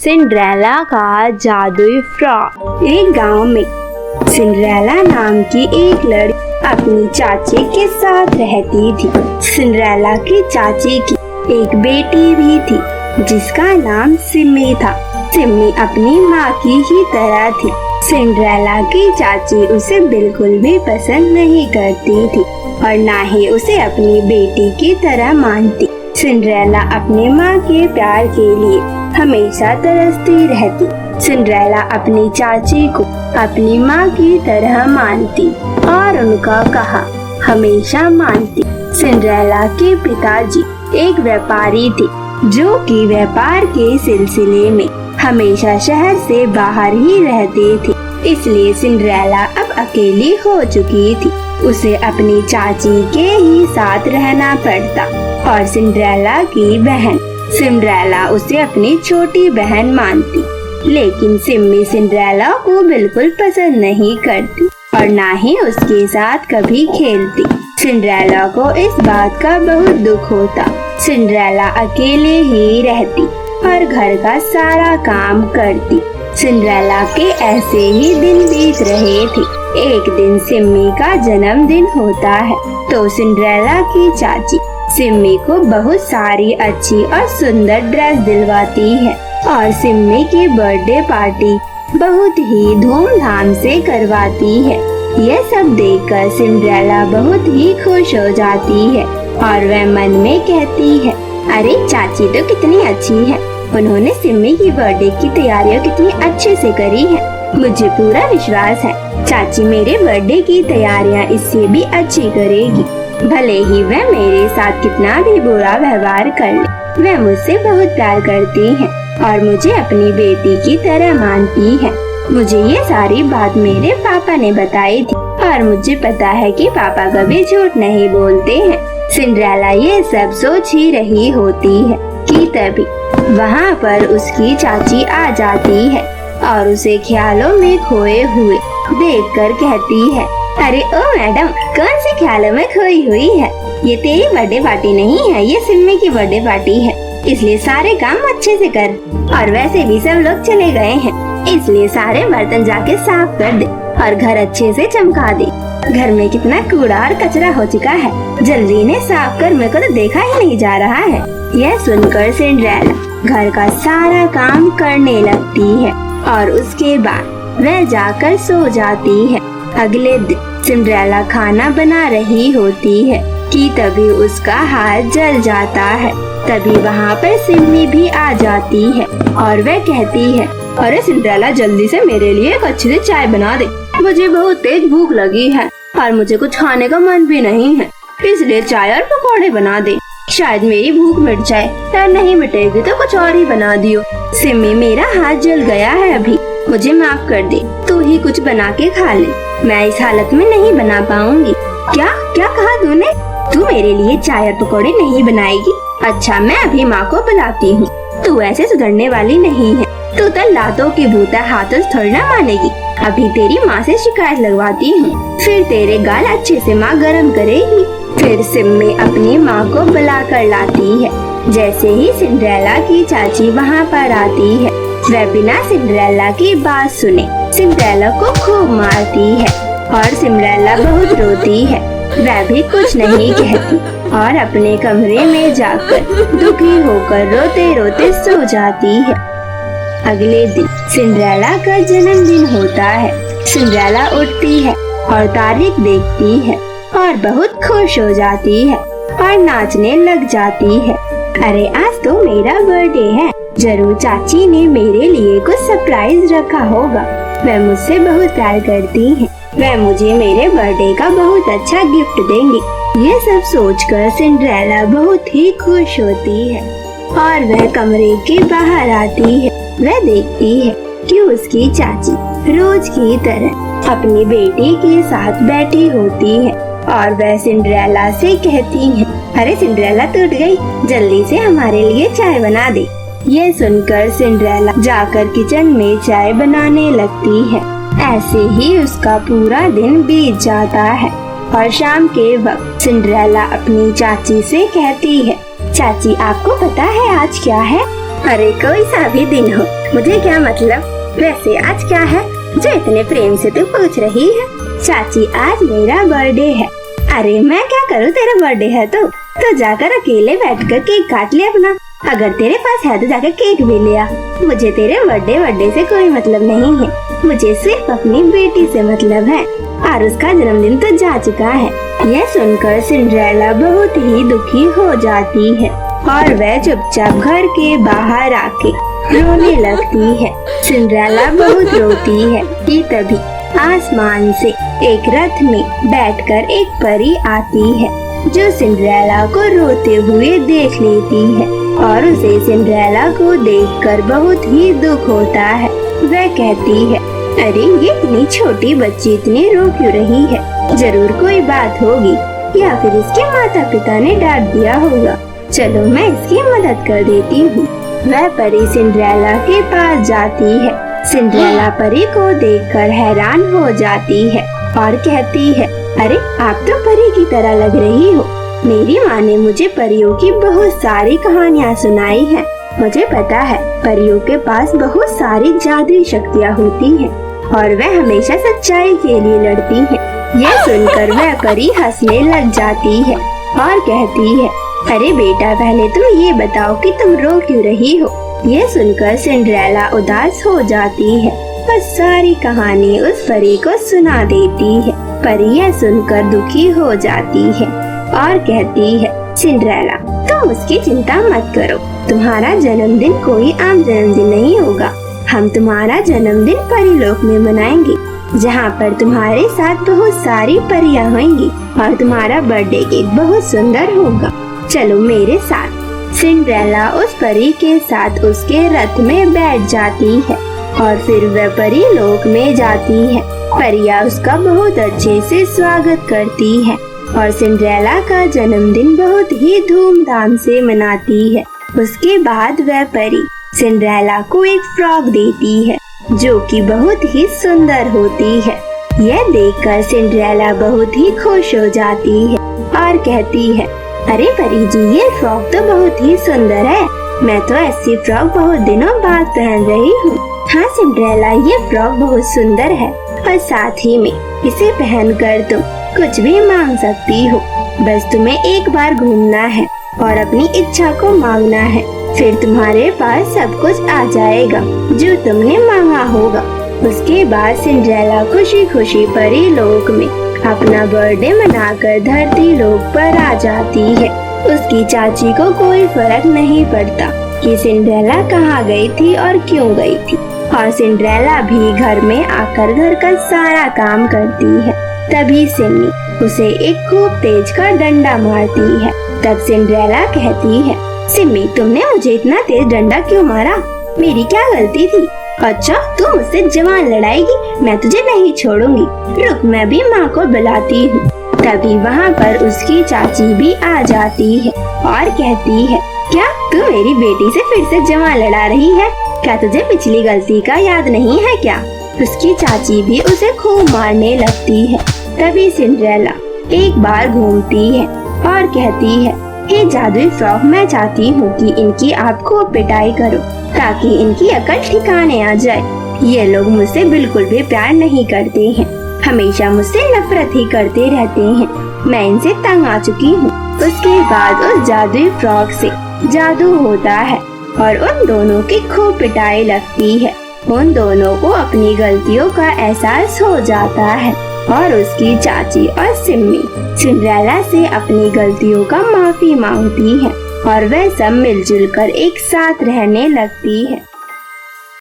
Cinderella का जादुई frock. एक गांव में सिंड्रेला नाम की एक लड़की अपनी चाची के साथ रहती थी। सिंड्रेला की चाची की एक बेटी भी थी जिसका नाम सिम्मी था। सिम्मी अपनी माँ की ही तरह थी। सिंड्रेला की चाची उसे बिल्कुल भी पसंद नहीं करती थी और ना ही उसे अपनी बेटी की तरह मानती। सिंड्रेला अपनी माँ के प्यार के लिए हमेशा तरसती रहती। सिंड्रेला अपनी चाची को अपनी माँ की तरह मानती और उनका कहा हमेशा मानती। सिंड्रेला के पिताजी एक व्यापारी थे जो कि व्यापार के सिलसिले में हमेशा शहर से बाहर ही रहते थे। इसलिए सिंड्रेला अब अकेली हो चुकी थी। उसे अपनी चाची के ही साथ रहना पड़ता और सिंड्रेला की बहन सिंड्रेला उसे अपनी छोटी बहन मानती। लेकिन सिम्मी सिंड्रेला को बिल्कुल पसंद नहीं करती और ना ही उसके साथ कभी खेलती। सिंड्रेला को इस बात का बहुत दुख होता। सिंड्रेला अकेले ही रहती और घर का सारा काम करती। सिंड्रेला के ऐसे ही दिन बीत रहे थे। एक दिन सिम्मी का जन्मदिन होता है तो सिंड्रेला की चाची सिम्मी को बहुत सारी अच्छी और सुंदर ड्रेस दिलवाती है और सिम्मी की बर्थडे पार्टी बहुत ही धूमधाम से करवाती है। यह सब देखकर सिंड्रेला बहुत ही खुश हो जाती है और वह मन में कहती है अरे चाची तो कितनी अच्छी है। उन्होंने सिम्मी की बर्थडे की तैयारियां कितनी अच्छे से करी है। मुझे पूरा विश्वास है चाची मेरे बर्थडे की तैयारियां इससे भी अच्छी करेगी। भले ही वह मेरे साथ कितना भी बुरा व्यवहार कर ले, वह मुझसे बहुत प्यार करती है और मुझे अपनी बेटी की तरह मानती है। मुझे ये सारी बात मेरे पापा ने बताई थी और मुझे पता है कि पापा कभी झूठ नहीं बोलते हैं। सिंड्रेला ये सब सोच ही रही होती है कि तभी वहाँ पर उसकी चाची आ जाती है और उसे ख्यालों में खोए हुए देखकर कहती है अरे ओ मैडम, कौन से ख्यालों में खोई हुई है? ये तेरी बर्थडे पार्टी नहीं है, ये सिम्मी की बर्थडे पार्टी है, इसलिए सारे काम अच्छे से कर। और वैसे भी सब लोग चले गए हैं, इसलिए सारे बर्तन जाके साफ कर दे और घर अच्छे से चमका दे। घर में कितना कूड़ा और कचरा हो चुका है, जल्दी ने साफ कर, मेरे को तो देखा ही नहीं जा रहा है। यह सुनकर सिंड्रेला घर का सारा काम करने लगती है और उसके बाद वह जाकर सो जाती है। अगले दिन सिंड्रेला खाना बना रही होती है कि तभी उसका हाथ जल जाता है। तभी वहाँ पर सिम्मी भी आ जाती है और वह कहती है अरे सिंड्रेला, जल्दी से मेरे लिए एक अच्छी सी चाय बना दे। मुझे बहुत तेज भूख लगी है और मुझे कुछ खाने का मन भी नहीं है, इसलिए चाय और पकौड़े बना दे। शायद मेरी भूख मिट जाए, या नहीं मिटेगी तो कुछ और ही बना दियो। सिम्मी, मेरा हाथ जल गया है अभी, मुझे माफ कर दे, तू ही कुछ बना के खा ले, मैं इस हालत में नहीं बना पाऊंगी। क्या क्या कहा तूने? तू मेरे लिए चाय और पकौड़े नहीं बनाएगी? अच्छा, मैं अभी माँ को बुलाती हूँ। तू ऐसे सुधरने वाली नहीं है, तू तो लातों की भूता हाथों से थोड़ी ना मानेगी। अभी तेरी माँ से शिकायत लगवाती हूँ, फिर तेरे गाल अच्छे से माँ गरम करेगी। फिर सिम्मी अपनी माँ को बुला कर लाती है। जैसे ही सिंड्रेला की चाची वहाँ पर आती है, वह बिना सिंड्रेला की बात सुने सिंड्रेला को खूब मारती है और सिंड्रेला बहुत रोती है। वह भी कुछ नहीं कहती और अपने कमरे में जाकर दुखी होकर रोते रोते सो जाती है। अगले दिन सिंड्रेला का जन्मदिन होता है। सिंड्रेला उठती है और तारीख देखती है और बहुत खुश हो जाती है और नाचने लग जाती है। अरे आज तो मेरा बर्थडे है, जरूर चाची ने मेरे लिए कुछ सरप्राइज रखा होगा। वह मुझसे बहुत प्यार करती है, वह मुझे मेरे बर्थडे का बहुत अच्छा गिफ्ट देंगी। ये सब सोचकर सिंड्रेला बहुत ही खुश होती है और वह कमरे के बाहर आती है। वह देखती है कि उसकी चाची रोज की तरह अपनी बेटी के साथ बैठी होती है और वह सिंड्रेला से कहती है अरे सिंड्रेला, टूट गई, जल्दी से हमारे लिए चाय बना दे। ये सुनकर सिंड्रेला जाकर किचन में चाय बनाने लगती है। ऐसे ही उसका पूरा दिन बीत जाता है और शाम के वक्त सिंड्रेला अपनी चाची से कहती है चाची, आपको पता है आज क्या है? अरे कोई सा भी दिन हो, मुझे क्या मतलब। वैसे आज क्या है जो इतने प्रेम से तू पूछ रही है? चाची आज मेरा बर्थडे है। अरे मैं क्या करूँ, तेरा बर्थडे है तो जाकर अकेले बैठकर केक काट ले अपना। अगर तेरे पास है तो जाकर केक भी ले आ। मुझे तेरे बर्थडे से कोई मतलब नहीं है, मुझे सिर्फ अपनी बेटी से मतलब है और उसका जन्मदिन तो जा चुका है। यह सुनकर सिंड्रेला बहुत ही दुखी हो जाती है और वह चुपचाप घर के बाहर आके रोने लगती है। सिंड्रेला बहुत रोती है कि तभी आसमान से एक रथ में बैठकर एक परी आती है जो सिंड्रेला को रोते हुए देख लेती है और उसे सिंड्रेला को देखकर बहुत ही दुख होता है। वह कहती है, अरे ये इतनी छोटी बच्ची इतनी रो क्यों रही है? जरूर कोई बात होगी या फिर इसके माता पिता ने डांट दिया होगा। चलो मैं इसकी मदद कर देती हूँ। वह परी सिंड्रेला के पास जाती है। सिंड्रेला परी को देखकर हैरान हो जाती है और कहती है, अरे आप तो परी की तरह लग रही हो। मेरी माँ ने मुझे परियों की बहुत सारी कहानियाँ सुनाई हैं। मुझे पता है परियों के पास बहुत सारी जादुई शक्तियाँ होती हैं और वह हमेशा सच्चाई के लिए लड़ती हैं। यह सुनकर वह परी हंसने लग जाती है और कहती है, अरे बेटा पहले तुम ये बताओ कि तुम रो क्यों रही हो? यह सुनकर सिंड्रेला उदास हो जाती है और सारी कहानी उस परी को सुना देती है। परी यह सुनकर दुखी हो जाती है और कहती है, सिंड्रेला तुम उसकी चिंता मत करो, तुम्हारा जन्मदिन कोई आम जन्मदिन नहीं होगा। हम तुम्हारा जन्मदिन परीलोक में मनाएंगे जहाँ पर तुम्हारे साथ बहुत सारी परियां होंगी और तुम्हारा बर्थडे केक बहुत सुंदर होगा। चलो मेरे साथ। सिंड्रेला उस परी के साथ उसके रथ में बैठ जाती है और फिर वह परी लोक में जाती है। परियां उसका बहुत अच्छे से स्वागत करती है और सिंड्रेला का जन्मदिन बहुत ही धूमधाम से मनाती है। उसके बाद वह परी सिंड्रेला को एक फ्रॉक देती है जो कि बहुत ही सुंदर होती है। यह देखकर सिंड्रेला बहुत ही खुश हो जाती है और कहती है, अरे परी जी ये फ्रॉक तो बहुत ही सुंदर है। मैं तो ऐसी फ्रॉक बहुत दिनों बाद पहन रही हूँ। हाँ सिंड्रेला ये फ्रॉक बहुत सुंदर है और साथ ही में इसे पहनकर तुम कुछ भी मांग सकती हो। बस तुम्हें एक बार घूमना है और अपनी इच्छा को मांगना है, फिर तुम्हारे पास सब कुछ आ जाएगा जो तुमने मांगा होगा। उसके बाद सिंड्रेला खुशी खुशी परी लोक में अपना बर्थडे मनाकर धरती लोक पर आ जाती है। उसकी चाची को कोई फर्क नहीं पड़ता कि सिंड्रेला कहाँ गई थी और क्यों गई थी और सिंड्रेला भी घर में आकर घर का सारा काम करती है। तभी सिमी उसे एक खूब तेज का डंडा मारती है। तब सिंड्रेला कहती है, सिमी तुमने मुझे इतना तेज डंडा क्यों मारा? मेरी क्या गलती थी? अच्छा तू मुझसे जवान लड़ाएगी, मैं तुझे नहीं छोड़ूंगी। रुक मैं भी माँ को बुलाती हूँ। तभी वहाँ पर उसकी चाची भी आ जाती है और कहती है, क्या तू मेरी बेटी से फिर से जवान लड़ा रही है? क्या तुझे पिछली गलती का याद नहीं है क्या? उसकी चाची भी उसे खूब मारने लगती है। तभी सिंड्रेला एक बार घूमती है और कहती है, हे जादुई फ्रॉक मैं चाहती हूँ कि इनकी आप खूब पिटाई करो ताकि इनकी अकल ठिकाने आ जाए। ये लोग मुझसे बिल्कुल भी प्यार नहीं करते हैं, हमेशा मुझसे नफरत ही करते रहते हैं। मैं इनसे तंग आ चुकी हूँ। उसके बाद उस जादुई फ्रॉक से जादू होता है और उन दोनों की खूब पिटाई लगती है। उन दोनों को अपनी गलतियों का एहसास हो जाता है और उसकी चाची और सिमी सिंड्रेला से अपनी गलतियों का माफी मांगती है और वह सब मिलजुल कर एक साथ रहने लगती है।